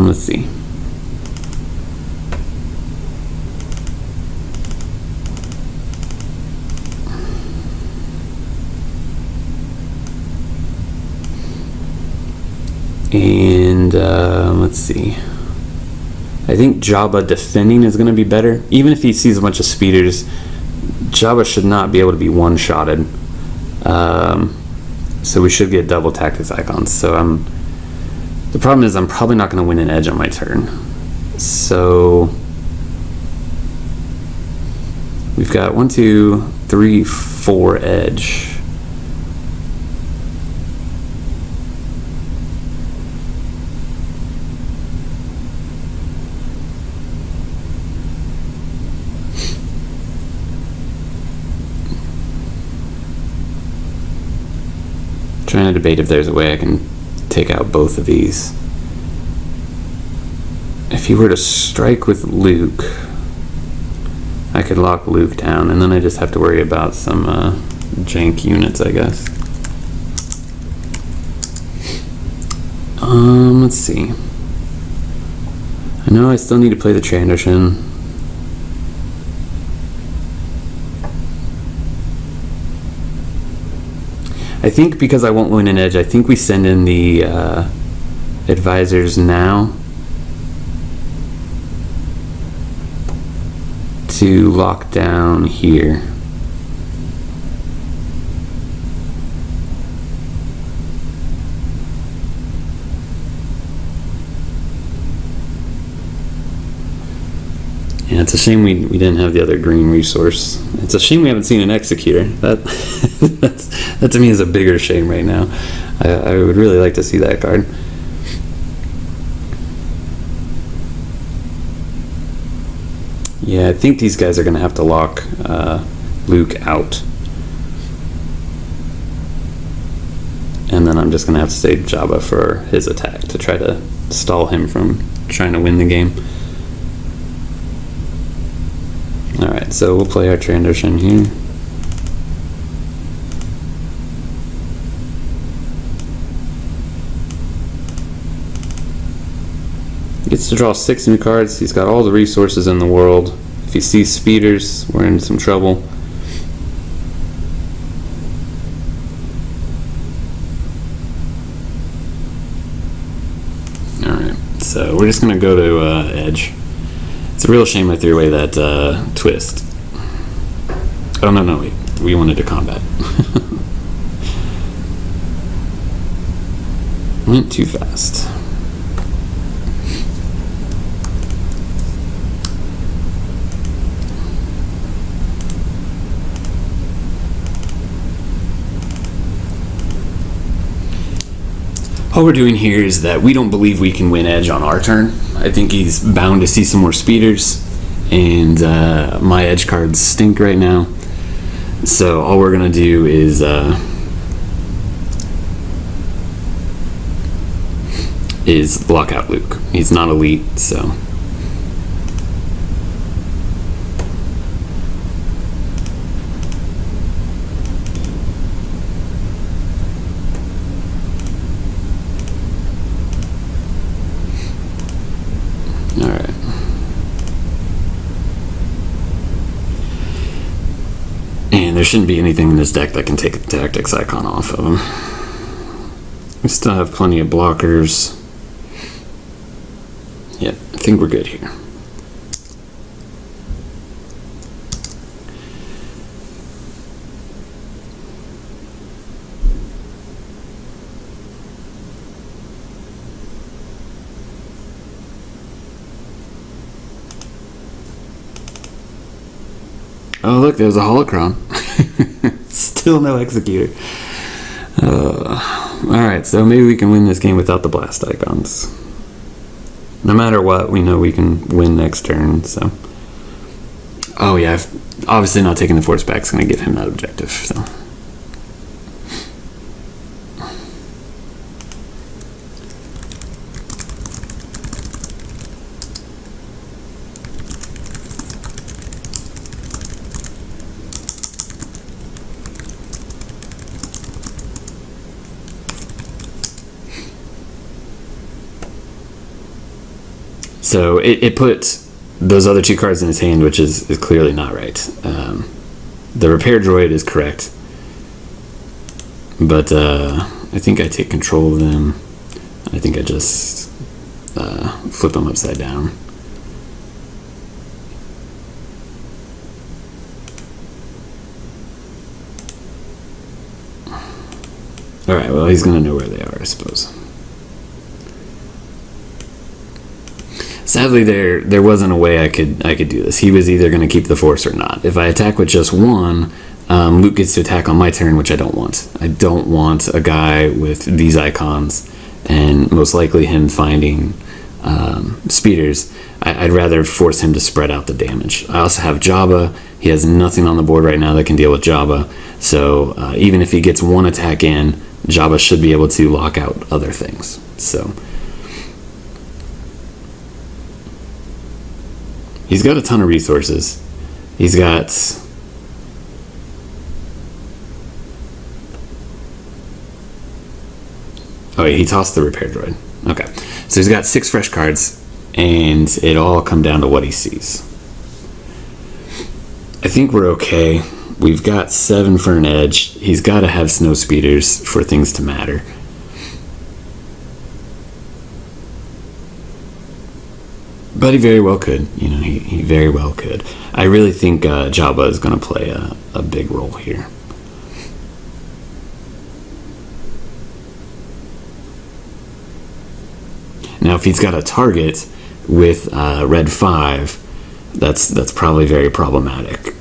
Let's see. And let's see. I think Jabba defending is going to be better. Even if he sees a bunch of speeders, Jabba should not be able to be one-shotted. So we should get double tactics icons. So the problem is I'm probably not going to win an edge on my turn. So we've got 1, 2, 3, 4 edge. trying to debate if there's a way I can take out both of these. If he were to strike with Luke, I could lock Luke down, and then I just have to worry about some jank units, I guess. Let's see. I know I still need to play the Transition. I think because I won't win an edge, I think we send in the advisors now to lock down here. Yeah, it's a shame we didn't have the other green resource. It's a shame we haven't seen an Executor. That to me is a bigger shame right now. I would really like to see that card. Yeah, I think these guys are going to have to lock Luke out. And then I'm just going to have to save Jabba for his attack to try to stall him from trying to win the game. Alright, so we'll play our Transition here. Gets to draw 6 new cards. He's got all the resources in the world. If he sees speeders, we're in some trouble. Alright, so we're just going to go to Edge. It's a real shame I threw away that twist. Oh, no, wait. We wanted to combat. Went too fast. All we're doing here is that we don't believe we can win Edge on our turn. I think he's bound to see some more speeders, and my Edge cards stink right now. So all we're gonna do is block out Luke. He's not elite, so. Alright. And there shouldn't be anything in this deck that can take a tactics icon off of him. We still have plenty of blockers. Yep, I think we're good here. Oh look, there's a holocron. Still no Executor. Alright, so maybe we can win this game without the blast icons. No matter what, we know we can win next turn, so. Oh yeah, obviously not taking the force back is going to give him that objective, so. So it put those other 2 cards in his hand, which is clearly not right. The repair droid is correct, but I think I take control of them. I think I just flip them upside down. Alright, well he's going to know where they are, I suppose. Sadly, there wasn't a way I could do this. He was either going to keep the force or not. If I attack with just 1, Luke gets to attack on my turn, which I don't want. I don't want a guy with these icons, and most likely him finding speeders, I'd rather force him to spread out the damage. I also have Jabba. He has nothing on the board right now that can deal with Jabba, so even if he gets one attack in, Jabba should be able to lock out other things. So he's got a ton of resources. He's got he tossed the repair droid. Okay, so he's got 6 fresh cards, and it all come down to what he sees. I think we're okay. We've got 7 for an edge. He's got to have snow speeders for things to matter. But he very well could. You know, he very well could. I really think Jabba is going to play a big role here. Now, if he's got a target with red 5, that's probably very problematic.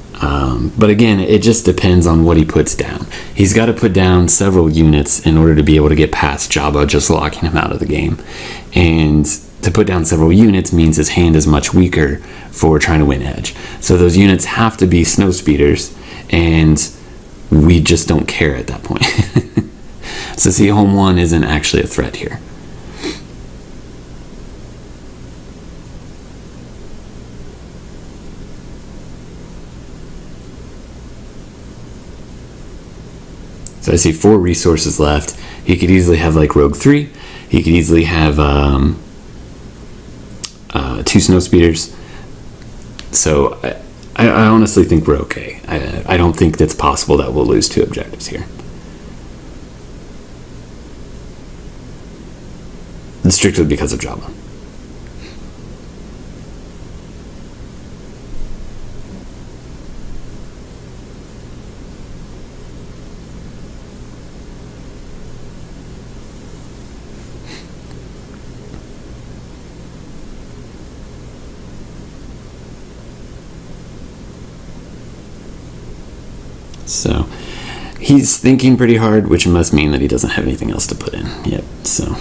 But again, it just depends on what he puts down. He's got to put down several units in order to be able to get past Jabba just locking him out of the game. And to put down several units means his hand is much weaker for trying to win edge. So those units have to be snow speeders, and we just don't care at that point. So see, home 1 isn't actually a threat here. So I see 4 resources left. He could easily have like Rogue 3. He could easily have 2 snow speeders. So I honestly think we're okay. I don't think it's possible that we'll lose 2 objectives here. It's strictly because of Jabba. So he's thinking pretty hard, which must mean that he doesn't have anything else to put in yet. So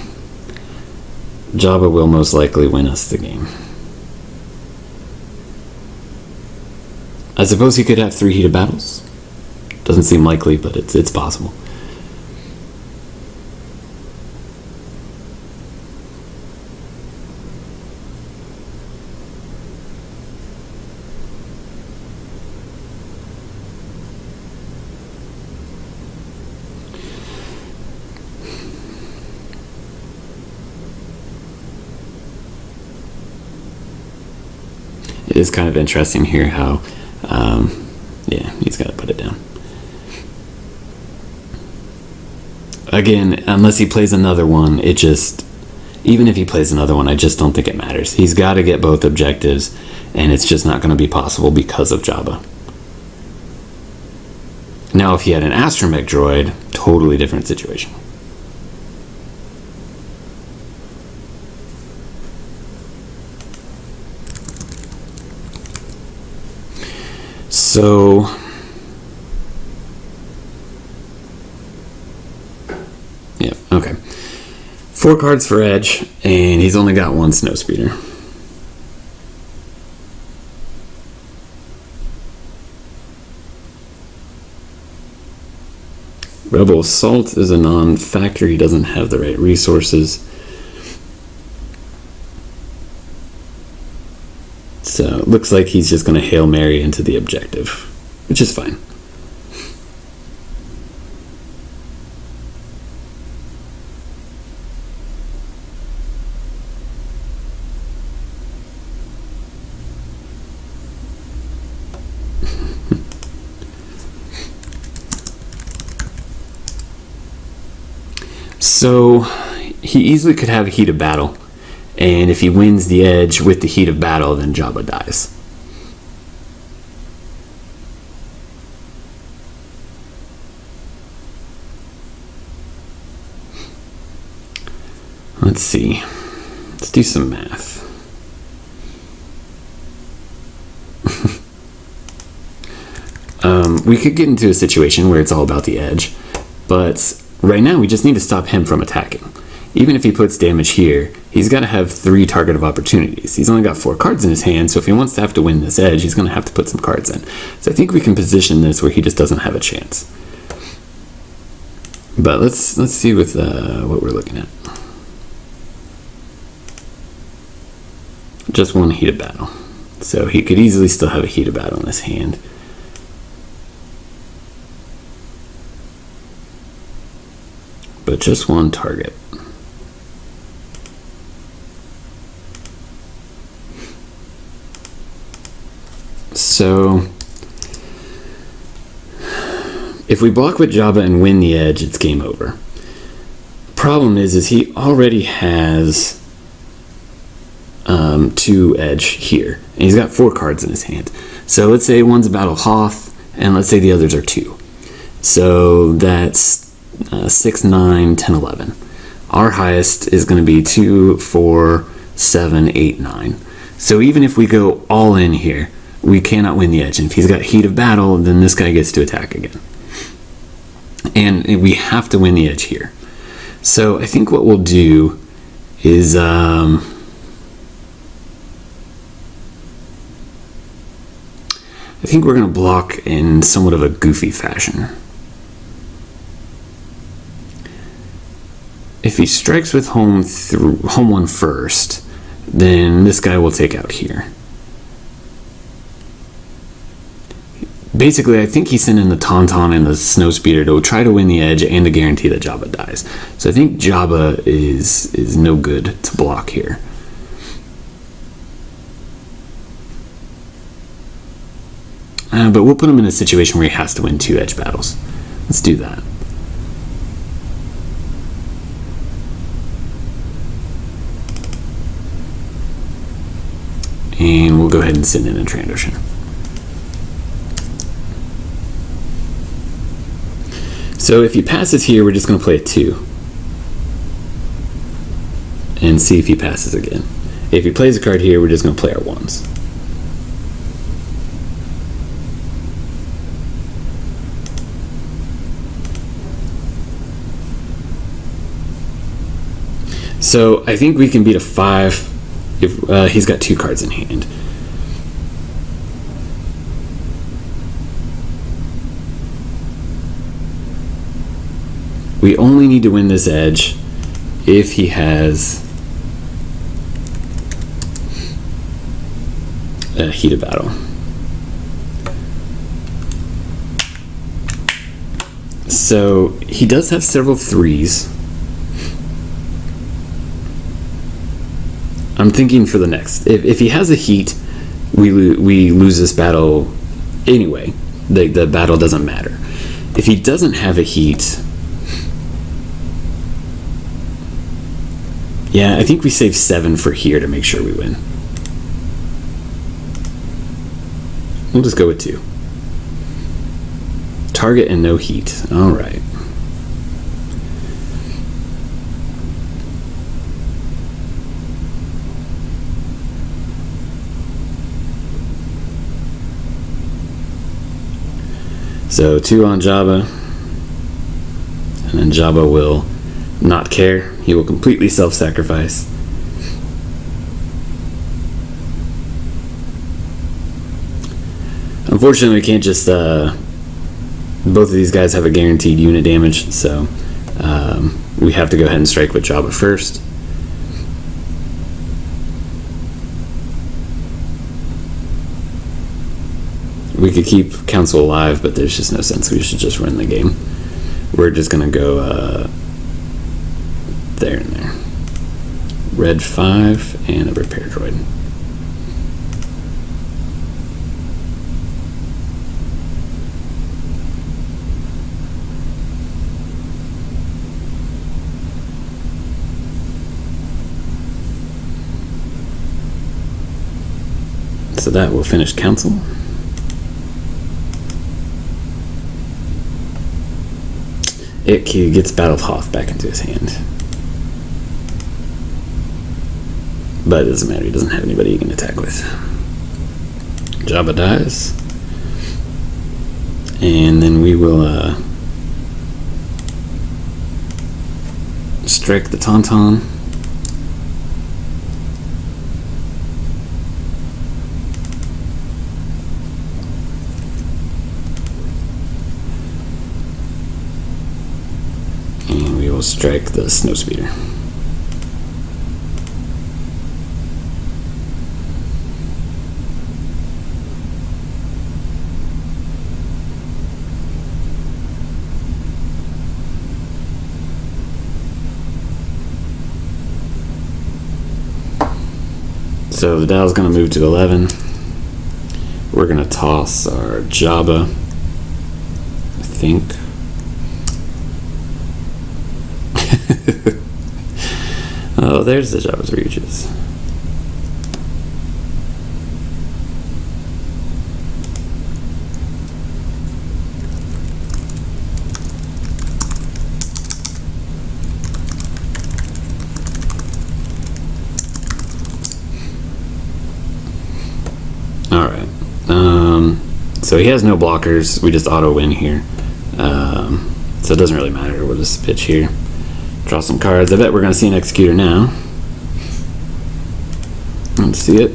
Jabba will most likely win us the game. I suppose he could have 3 heated battles. Doesn't seem likely, but it's possible. It is kind of interesting here how, yeah, he's got to put it down. Again, unless he plays another one, even if he plays another one, I just don't think it matters. He's got to get both objectives, and it's just not going to be possible because of Jabba. Now, if he had an astromech droid, totally different situation. So yeah, okay. 4 cards for edge, and he's only got 1 snow speeder. Rebel Assault is a non-factor. He doesn't have the right resources. So it looks like he's just going to Hail Mary into the objective, which is fine. So he easily could have a heat of battle. And if he wins the edge with the heat of battle, then Jabba dies. Let's see. Let's do some math. We could get into a situation where it's all about the edge, but right now we just need to stop him from attacking. even if he puts damage here, he's got to have 3 target of opportunities. He's only got 4 cards in his hand, so if he wants to have to win this edge, he's going to have to put some cards in. So I think we can position this where he just doesn't have a chance. But let's see with what we're looking at. Just 1 heated battle. So he could easily still have a heated battle in his hand. But just 1 target. So if we block with Jabba and win the edge, it's game over. Problem is he already has 2 edge here, and he's got 4 cards in his hand. So let's say one's a Battle of Hoth, and let's say the others are 2. So that's 6, 9, 10, 11. Our highest is going to be 2, 4, 7, 8, 9. So even if we go all in here, we cannot win the edge. And if he's got heat of battle, then this guy gets to attack again. And we have to win the edge here. So I think what we'll do is I think we're going to block in somewhat of a goofy fashion. If he strikes with home 1 first, then this guy will take out here. Basically, I think he's sending the Tauntaun and the Snowspeeder to try to win the edge and to guarantee that Jabba dies. So I think Jabba is no good to block here. But we'll put him in a situation where he has to win 2 edge battles. Let's do that. And we'll go ahead and send in a Trandoshan. So if he passes here, we're just going to play a 2. And see if he passes again. If he plays a card here, we're just going to play our 1s. So I think we can beat a 5 if he's got 2 cards in hand. We only need to win this edge if he has a heated battle. So he does have several 3s. I'm thinking for the next. If he has a heat, we lose this battle anyway. The battle doesn't matter. If he doesn't have a heat, yeah, I think we save 7 for here to make sure we win. We'll just go with 2. Target and no heat. All right. So 2 on Jabba, and then Jabba will not care. He will completely self-sacrifice. Unfortunately, we can't just both of these guys have a guaranteed unit damage, so we have to go ahead and strike with Jabba first. We could keep Council alive, but there's just no sense. We should just run the game. We're just gonna go there and there. Red 5 and a repair droid. So that will finish Council. It gets Battle of Hoth back into his hand. But it doesn't matter, he doesn't have anybody he can attack with. Jabba dies. And then we will strike the Tauntaun. And we will strike the Snowspeeder. So the dial's going to move to 11. We're going to toss our Jabba, I think. Oh, there's the Jabba's Reaches. Alright, so he has no blockers, we just auto win here, so it doesn't really matter, we'll just pitch here, draw some cards. I bet we're going to see an Executor now. Let's see it.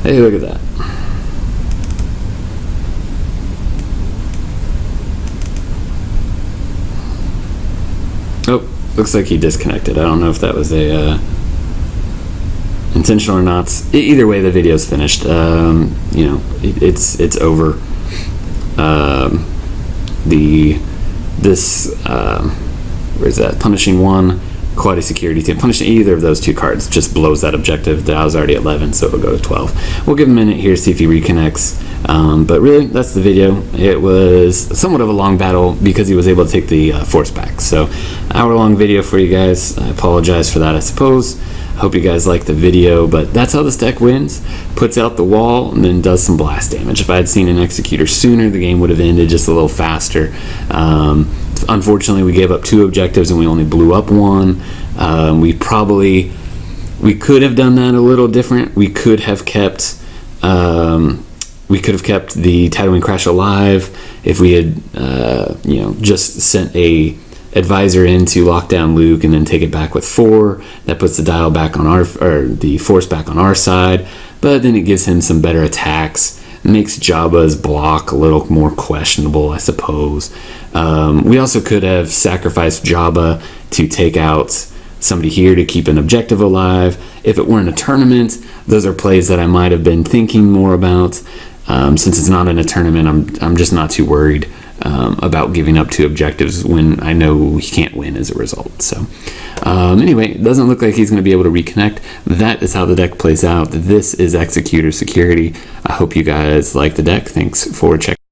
Hey, look at that. Oh, looks like he disconnected. I don't know if that was a intentional or not. Either way, the video's finished. You know, it's over. Where's that? Punishing one, Quality Security team. Punishing either of those two cards just blows that objective. The dial's already 11, so it'll go to 12. We'll give him a minute here to see if he reconnects. But really, that's the video. It was somewhat of a long battle because he was able to take the force back. So, hour-long video for you guys. I apologize for that, I suppose. Hope you guys like the video, but that's how this deck wins. Puts out the wall and then does some blast damage. If I had seen an Executor sooner, the game would have ended just a little faster. Unfortunately, we gave up 2 objectives and we only blew up 1. We could have done that a little different. We could have kept the Tatooine Crash alive if we had just sent a advisor in to lock down Luke and then take it back with 4. That puts the dial back on the force back on our side, but then it gives him some better attacks. Makes Jabba's block a little more questionable, I suppose. We also could have sacrificed Jabba to take out somebody here to keep an objective alive. If it weren't a tournament, those are plays that I might have been thinking more about. Since it's not in a tournament, I'm just not too worried about giving up 2 objectives when I know he can't win as a result. So anyway, it doesn't look like he's going to be able to reconnect. That is how the deck plays out. This is Executor Security. I hope you guys like the deck. Thanks for checking.